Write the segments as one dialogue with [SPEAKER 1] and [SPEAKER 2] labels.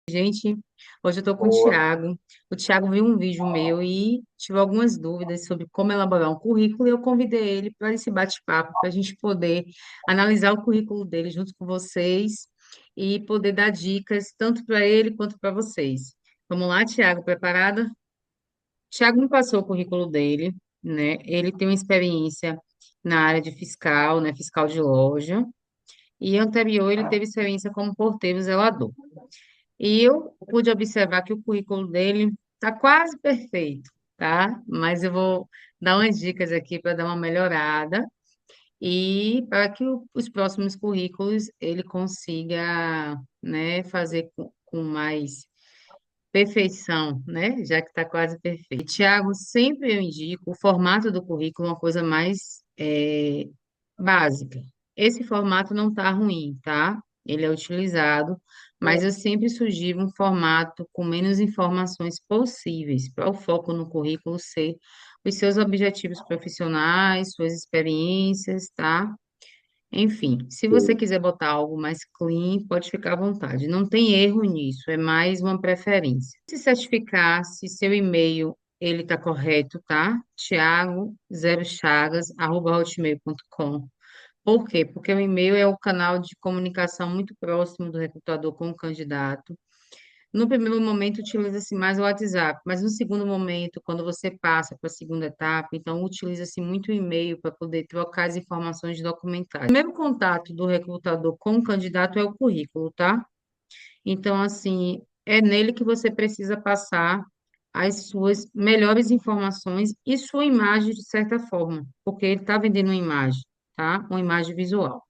[SPEAKER 1] Gente, hoje eu estou com o
[SPEAKER 2] Boa.
[SPEAKER 1] Tiago. O Tiago viu um vídeo meu e tive algumas dúvidas sobre como elaborar um currículo e eu convidei ele para esse bate-papo, para a gente poder analisar o currículo dele junto com vocês e poder dar dicas tanto para ele quanto para vocês. Vamos lá, Tiago, preparada? Tiago me passou o currículo dele, né? Ele tem uma experiência na área de fiscal, né? Fiscal de loja. E anterior ele teve experiência como porteiro zelador. E eu pude observar que o currículo dele está quase perfeito, tá? Mas eu vou dar umas dicas aqui para dar uma melhorada e para que os próximos currículos ele consiga, né, fazer com mais perfeição, né? Já que está quase perfeito. Tiago, sempre eu indico o formato do currículo uma coisa mais básica. Esse formato não está ruim, tá? Ele é utilizado, mas eu sempre sugiro um formato com menos informações possíveis, para o foco no currículo ser os seus objetivos profissionais, suas experiências, tá? Enfim, se você
[SPEAKER 2] Sim.
[SPEAKER 1] quiser botar algo mais clean, pode ficar à vontade. Não tem erro nisso, é mais uma preferência. Se certificar se seu e-mail ele está correto, tá? Thiago 0chagas@hotmail.com. Por quê? Porque o e-mail é o canal de comunicação muito próximo do recrutador com o candidato. No primeiro momento, utiliza-se mais o WhatsApp, mas no segundo momento, quando você passa para a segunda etapa, então utiliza-se muito o e-mail para poder trocar as informações documentais. O primeiro contato do recrutador com o candidato é o currículo, tá? Então, assim, é nele que você precisa passar as suas melhores informações e sua imagem, de certa forma, porque ele está vendendo uma imagem, tá? Uma imagem visual.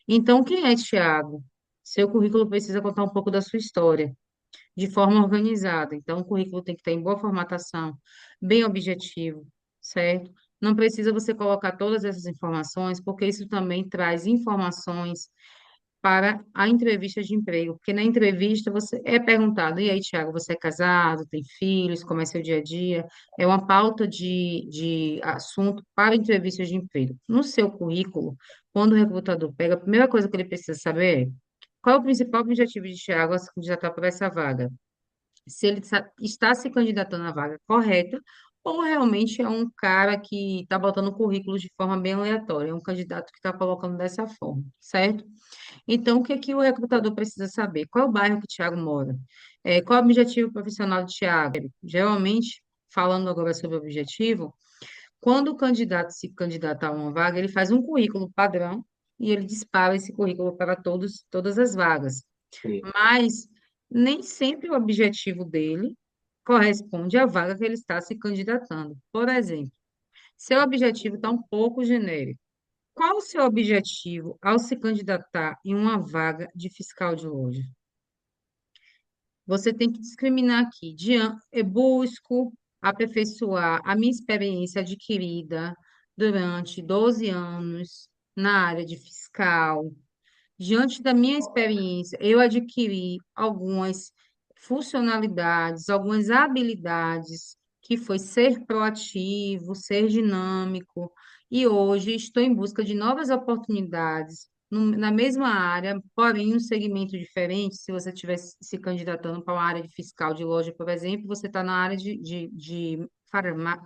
[SPEAKER 1] Então, quem é Tiago? Seu currículo precisa contar um pouco da sua história de forma organizada. Então, o currículo tem que estar em boa formatação, bem objetivo, certo? Não precisa você colocar todas essas informações, porque isso também traz informações para a entrevista de emprego. Porque na entrevista você é perguntado, e aí, Tiago, você é casado, tem filhos, como é seu dia a dia? É uma pauta de assunto para entrevistas de emprego. No seu currículo, quando o recrutador pega, a primeira coisa que ele precisa saber é qual é o principal objetivo de Tiago a se candidatar para essa vaga, se ele está se candidatando à vaga correta, ou realmente é um cara que está botando o currículo de forma bem aleatória, é um candidato que está colocando dessa forma, certo? Então, o que é que o recrutador precisa saber? Qual é o bairro que o Tiago mora? Qual é o objetivo profissional do Tiago? Geralmente, falando agora sobre o objetivo, quando o candidato se candidata a uma vaga, ele faz um currículo padrão e ele dispara esse currículo para todas as vagas.
[SPEAKER 2] Sim.
[SPEAKER 1] Mas nem sempre o objetivo dele corresponde à vaga que ele está se candidatando. Por exemplo, seu objetivo está um pouco genérico. Qual o seu objetivo ao se candidatar em uma vaga de fiscal de loja? Você tem que discriminar aqui. Eu busco aperfeiçoar a minha experiência adquirida durante 12 anos na área de fiscal. Diante da minha experiência, eu adquiri algumas funcionalidades, algumas habilidades, que foi ser proativo, ser dinâmico, e hoje estou em busca de novas oportunidades na mesma área, porém em um segmento diferente. Se você estiver se candidatando para uma área de fiscal de loja, por exemplo, você está na área de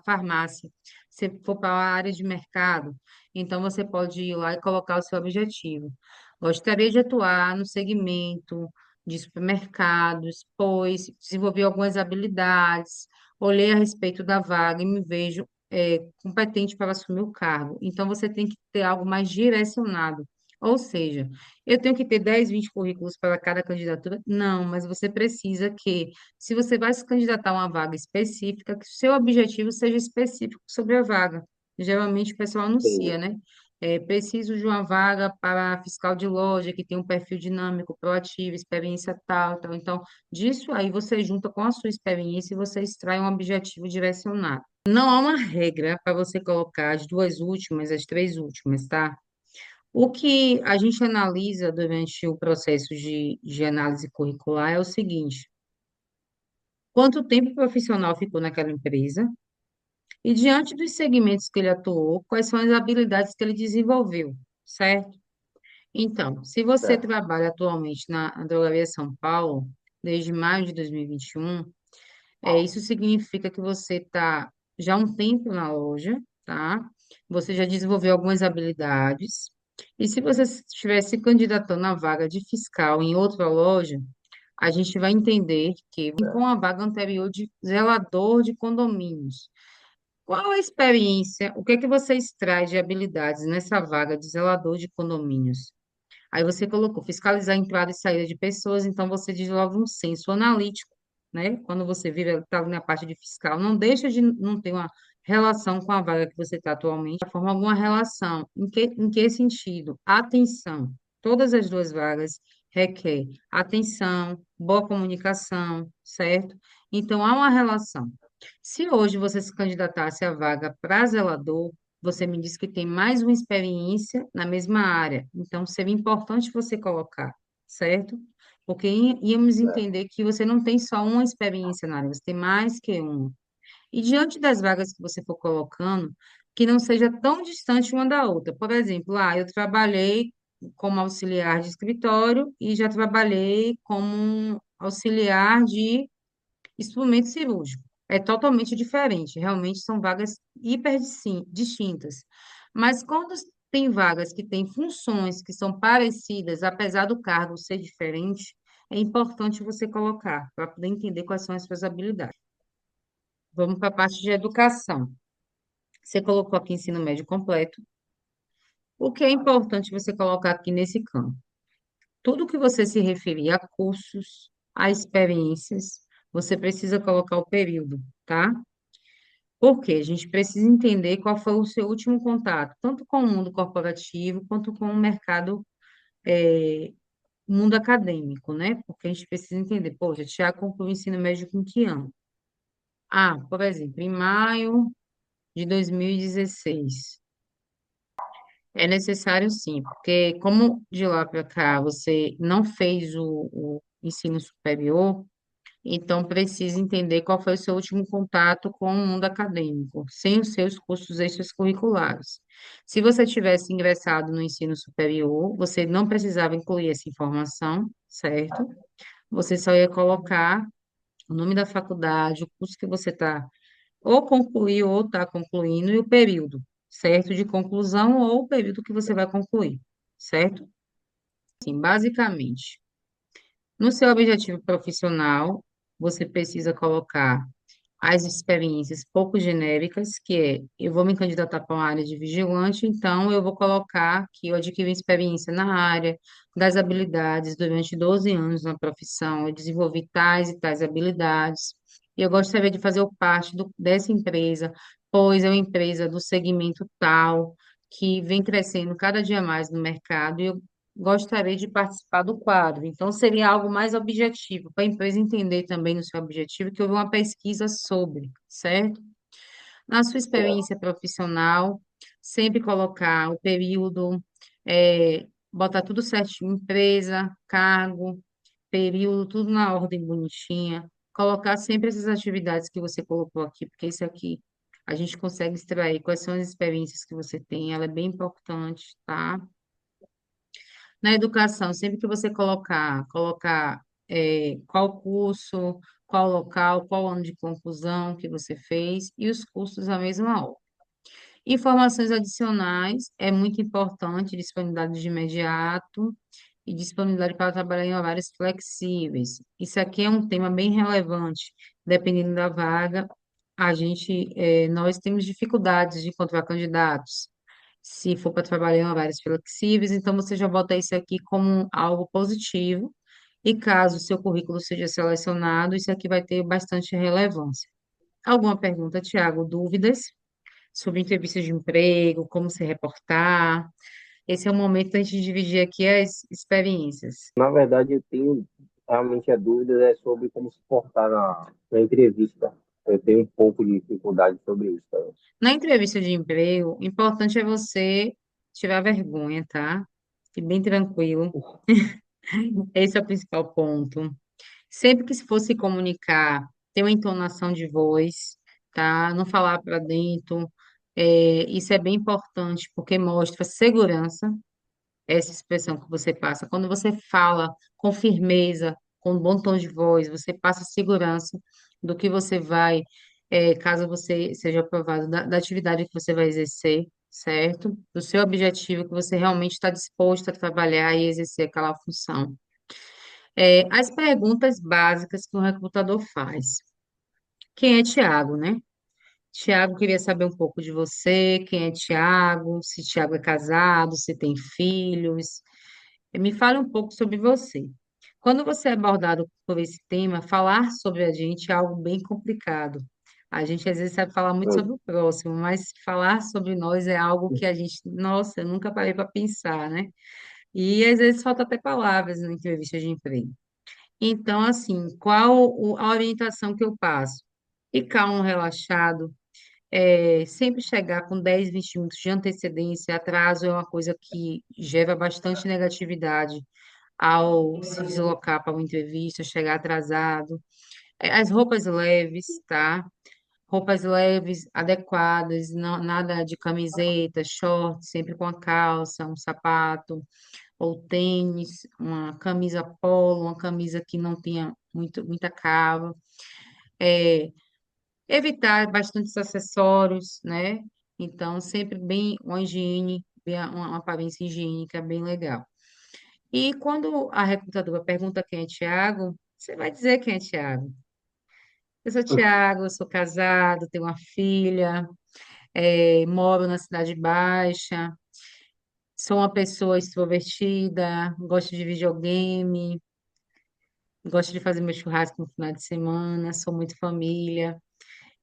[SPEAKER 1] farmácia. Se for para a área de mercado, então você pode ir lá e colocar o seu objetivo. Gostaria de atuar no segmento de supermercados, pois desenvolvi algumas habilidades, olhei a respeito da vaga e me vejo competente para assumir o cargo. Então, você tem que ter algo mais direcionado. Ou seja, eu tenho que ter 10, 20 currículos para cada candidatura? Não, mas você precisa que, se você vai se candidatar a uma vaga específica, que o seu objetivo seja específico sobre a vaga. Geralmente o pessoal
[SPEAKER 2] Sim.
[SPEAKER 1] anuncia, né? Preciso de uma vaga para fiscal de loja que tem um perfil dinâmico, proativo, experiência tal, tal. Então, disso aí você junta com a sua experiência e você extrai um objetivo direcionado. Não há uma regra para você colocar as duas últimas, as três últimas, tá? O que a gente analisa durante o processo de análise curricular é o seguinte: quanto tempo o profissional ficou naquela empresa e, diante dos segmentos que ele atuou, quais são as habilidades que ele desenvolveu, certo? Então, se você
[SPEAKER 2] Certo.
[SPEAKER 1] trabalha atualmente na Drogaria São Paulo, desde maio de 2021, isso significa que você está já há um tempo na loja, tá? Você já desenvolveu algumas habilidades. E se você estiver se candidatando à vaga de fiscal em outra loja, a gente vai entender que com a vaga anterior de zelador de condomínios. Qual a experiência, o que é que você extrai de habilidades nessa vaga de zelador de condomínios? Aí você colocou fiscalizar a entrada e saída de pessoas, então você desenvolve um senso analítico, né? Quando você vive, está ali na parte de fiscal, não deixa de não ter uma relação com a vaga que você está atualmente, forma alguma relação. Em que sentido? Atenção. Todas as duas vagas requer atenção, boa comunicação, certo? Então há uma relação. Se hoje você se candidatasse à vaga para zelador, você me disse que tem mais uma experiência na mesma área, então seria importante você colocar, certo? Porque íamos
[SPEAKER 2] Certo,
[SPEAKER 1] entender que você não tem só uma experiência na área, você tem mais que uma. E diante das vagas que você for colocando, que não seja tão distante uma da outra. Por exemplo, eu trabalhei como auxiliar de escritório e já trabalhei como auxiliar de instrumento cirúrgico. É totalmente diferente. Realmente são vagas distintas. Mas quando tem vagas que têm funções que são parecidas, apesar do cargo ser diferente, é importante você colocar para poder entender quais são as suas habilidades. Vamos para a parte de educação. Você colocou aqui ensino médio completo. O que é importante você colocar aqui nesse campo? Tudo que você se referir a cursos, a experiências, você precisa colocar o período, tá? Porque a gente precisa entender qual foi o seu último contato, tanto com o mundo corporativo quanto com o mercado, mundo acadêmico, né? Porque a gente precisa entender, poxa, Tiago concluiu o ensino médio com que ano? Por exemplo, em maio de 2016. É necessário sim, porque como de lá para cá você não fez o ensino superior, então, precisa entender qual foi o seu último contato com o mundo acadêmico, sem os seus cursos extracurriculares. Se você tivesse ingressado no ensino superior, você não precisava incluir essa informação, certo? Você só ia colocar o nome da faculdade, o curso que você está ou concluiu ou está concluindo e o período, certo? De conclusão ou o período que você vai concluir, certo? Sim, basicamente. No seu objetivo profissional, você precisa colocar as experiências pouco genéricas, que é, eu vou me candidatar para uma área de vigilante, então eu vou colocar que eu adquiri experiência na área das habilidades durante 12 anos na profissão, eu desenvolvi tais e tais habilidades, e eu gostaria de fazer parte dessa empresa, pois é uma empresa do segmento tal, que vem crescendo cada dia mais no mercado, e eu gostaria de participar do quadro. Então, seria algo mais objetivo, para a empresa entender também no seu objetivo que houve uma pesquisa sobre, certo? Na sua
[SPEAKER 2] certo.
[SPEAKER 1] experiência profissional, sempre colocar o período, botar tudo certinho, empresa, cargo, período, tudo na ordem bonitinha. Colocar sempre essas atividades que você colocou aqui, porque isso aqui a gente consegue extrair quais são as experiências que você tem, ela é bem importante, tá? Na educação, sempre que você colocar qual curso, qual local, qual ano de conclusão que você fez e os cursos à mesma hora. Informações adicionais é muito importante, disponibilidade de imediato e disponibilidade para trabalhar em horários flexíveis. Isso aqui é um tema bem relevante, dependendo da vaga. Nós temos dificuldades de encontrar candidatos. Se for para trabalhar em horários flexíveis, então você já bota isso aqui como algo positivo. E caso o seu currículo seja selecionado, isso aqui vai ter bastante relevância. Alguma pergunta, Tiago? Dúvidas sobre entrevistas de emprego, como se reportar? Esse é o momento da gente dividir aqui as experiências.
[SPEAKER 2] Na verdade, eu tenho realmente a dúvida sobre como se portar na entrevista. Eu tenho um pouco de dificuldade sobre isso também.
[SPEAKER 1] Na entrevista de emprego, o importante é você tirar vergonha, tá? E bem tranquilo. Esse é o principal ponto. Sempre que se for se comunicar, ter uma entonação de voz, tá? Não falar para dentro. Isso é bem importante, porque mostra segurança, essa expressão que você passa. Quando você fala com firmeza, com um bom tom de voz, você passa segurança do que você vai, caso você seja aprovado, da atividade que você vai exercer, certo? Do seu objetivo, que você realmente está disposto a trabalhar e exercer aquela função. As perguntas básicas que um recrutador faz. Quem é Tiago, né? Tiago queria saber um pouco de você, quem é Tiago, se Tiago é casado, se tem filhos. Me fale um pouco sobre você. Quando você é abordado por esse tema, falar sobre a gente é algo bem complicado. A gente às vezes sabe falar muito
[SPEAKER 2] Sim,
[SPEAKER 1] sobre o próximo, mas falar sobre nós é algo que a gente, nossa, eu nunca parei para pensar, né? E às vezes falta até palavras na entrevista de emprego. Então, assim, a orientação que eu passo? Ficar calmo, relaxado, sempre chegar com 10, 20 minutos de antecedência. Atraso é uma coisa que gera bastante negatividade ao se deslocar para uma entrevista, chegar atrasado. As roupas leves, tá? Roupas leves, adequadas, nada de camiseta, short, sempre com a calça, um sapato ou tênis, uma camisa polo, uma camisa que não tenha muita cava. É, evitar bastantes acessórios, né? Então, sempre bem uma higiene, bem uma aparência higiênica bem legal. E quando a recrutadora pergunta quem é Tiago, você vai dizer quem é Tiago. Eu sou Tiago, eu sou casado, tenho uma filha, moro na Cidade Baixa, sou uma pessoa extrovertida, gosto de videogame, gosto de fazer meu churrasco no final de semana, sou muito família.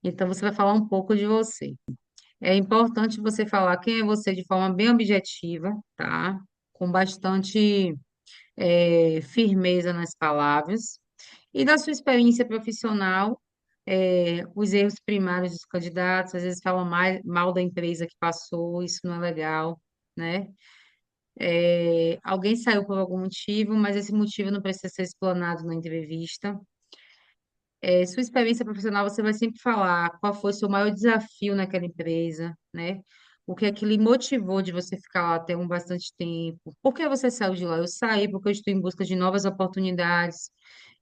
[SPEAKER 1] Então, você vai falar um pouco de você. É importante você falar quem é você de forma bem objetiva, tá? Com bastante firmeza nas palavras. E da sua experiência profissional, os erros primários dos candidatos, às vezes falam mal da empresa que passou, isso não é legal, né? Alguém saiu por algum motivo, mas esse motivo não precisa ser explanado na entrevista. Sua experiência profissional, você vai sempre falar qual foi o seu maior desafio naquela empresa, né? O que é que lhe motivou de você ficar lá até bastante tempo? Por que você saiu de lá? Eu saí porque eu estou em busca de novas oportunidades.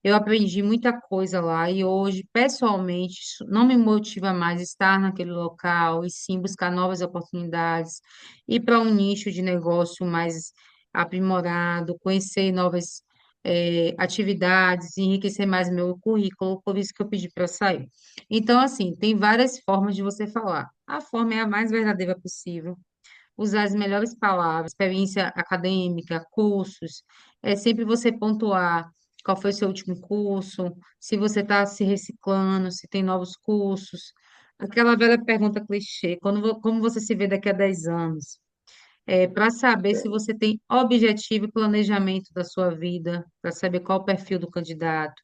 [SPEAKER 1] Eu aprendi muita coisa lá e hoje, pessoalmente, isso não me motiva mais estar naquele local e sim buscar novas oportunidades, ir para um nicho de negócio mais aprimorado, conhecer novas atividades, enriquecer mais meu currículo, por isso que eu pedi para sair. Então, assim, tem várias formas de você falar. A forma é a mais verdadeira possível. Usar as melhores palavras, experiência acadêmica, cursos, é sempre você pontuar qual foi o seu último curso, se você está se reciclando, se tem novos cursos. Aquela velha pergunta clichê, como você se vê daqui a 10 anos? Para saber se você tem objetivo e planejamento da sua vida, para saber qual o perfil do candidato.